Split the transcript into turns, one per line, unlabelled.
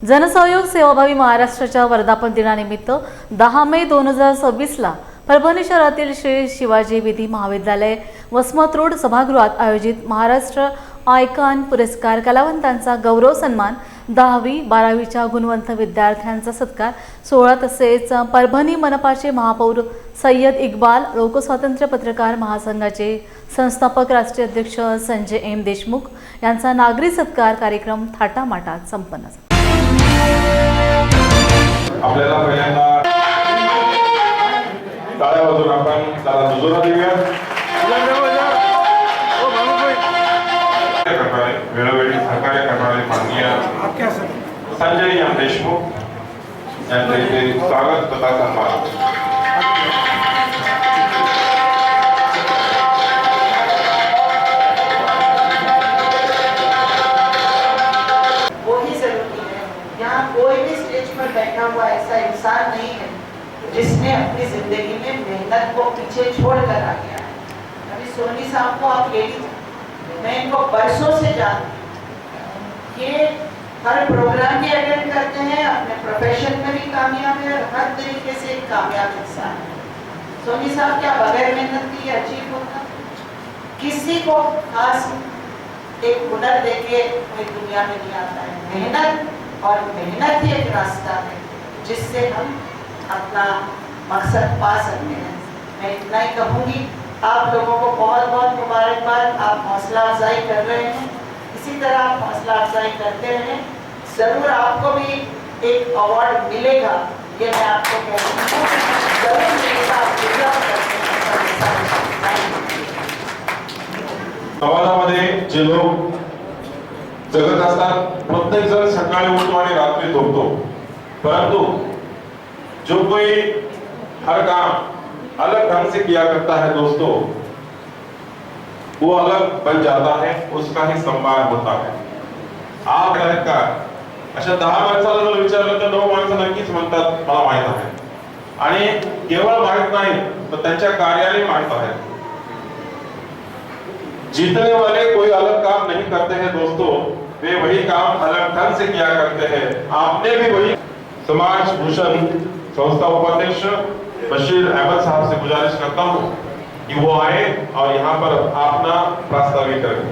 जनसहयोग सेवाभावी महाराष्ट्राच्या वर्धापन दिनानिमित्त 10 मे 2026ला परभणी शहरातील श्री शिवाजी विधी महाविद्यालय वसमत रोड सभागृहात आयोजित महाराष्ट्र आयकॉन पुरस्कार कलावंतांचा गौरव सन्मान 10वी 12वीच्या गुणवंत विद्यार्थ्यांचा सत्कार सोहळा तसेच परभणी मनपाचे महापौर सय्यद इक्बाल लोकस्वातंत्र्य पत्रकार महासंघाचे संस्थापक राष्ट्रीय अध्यक्ष संजय एम देशमुख यांचा नागरी सत्कार कार्यक्रम थाटामाटात संपन्न झाला।
आपल्याला पहिल्यांदा टाळ्या वाजवून आपण त्याला दुजोरा देऊया। वेळोवेळी सहकार्य करणारे माननीय संजय एम देशमुख यांचे इथे स्वागत तथा सन्मान।
कोई भी स्टेज पर बैठा हुआ ऐसा इंसान नहीं है जिसने अपनी जिंदगी में मेहनत को पीछे छोड़कर आ गया है। अभी सोनी साहब को आप ले लीजिए, मैं इनको बरसों से जानती हूँ। ये हर प्रोग्राम भी अटेंड करते हैं, अपने प्रोफेशन में भी कामयाब है और हर तरीके से एक कामयाब इंसान है। सोनी साहब क्या बगैर मेहनत के अचीव होता? किसी को खास एक हुनर देके कोई दुनिया में नहीं आता है। मेहनत और मेहनत ही एक रास्ता है जिससे हम अपना मकसद पा सकते हैं। मैं इतना ही कहूँगी, आप लोगों को बहुत बहुत मुबारकबाद। आप हौसला अफजाई कर रहे हैं, इसी तरह आप हौसला अफजाई करते रहें। ज़रूर आपको भी एक अवार्ड मिलेगा, ये मैं आपको कहती हूँ, ज़रूर मिलेगा। आप डिजर्व करते हैं।
समाजामध्ये जे लोक जगत असतात, प्रत्येक जण सकाळी उठतो आणि रात्री झोपतो, परंतु जो कोई हर काम अलग ढंग से किया करता है दोस्तों, वो अलग बन जाता है, उसका ही सम्मान होता है। आप आहेत का? अशा 10 माणसाला जर विचारलं तर 9 माणसं नक्कीच म्हणतात मला माहित आहे, आणि केवळ माहित नाही तर त्यांच्या कार्याने माहित आहे। जीतने वाले कोई अलग काम नहीं करते हैं दोस्तों, वे वही काम अलग ढंग से किया करते हैं। आपने भी वही। समाज भूषण संस्था उपाध्यक्ष बशीर अहमद साहब से गुजारिश करता हूं कि वो आए और यहाँ पर अपना प्रास्ताविक करें।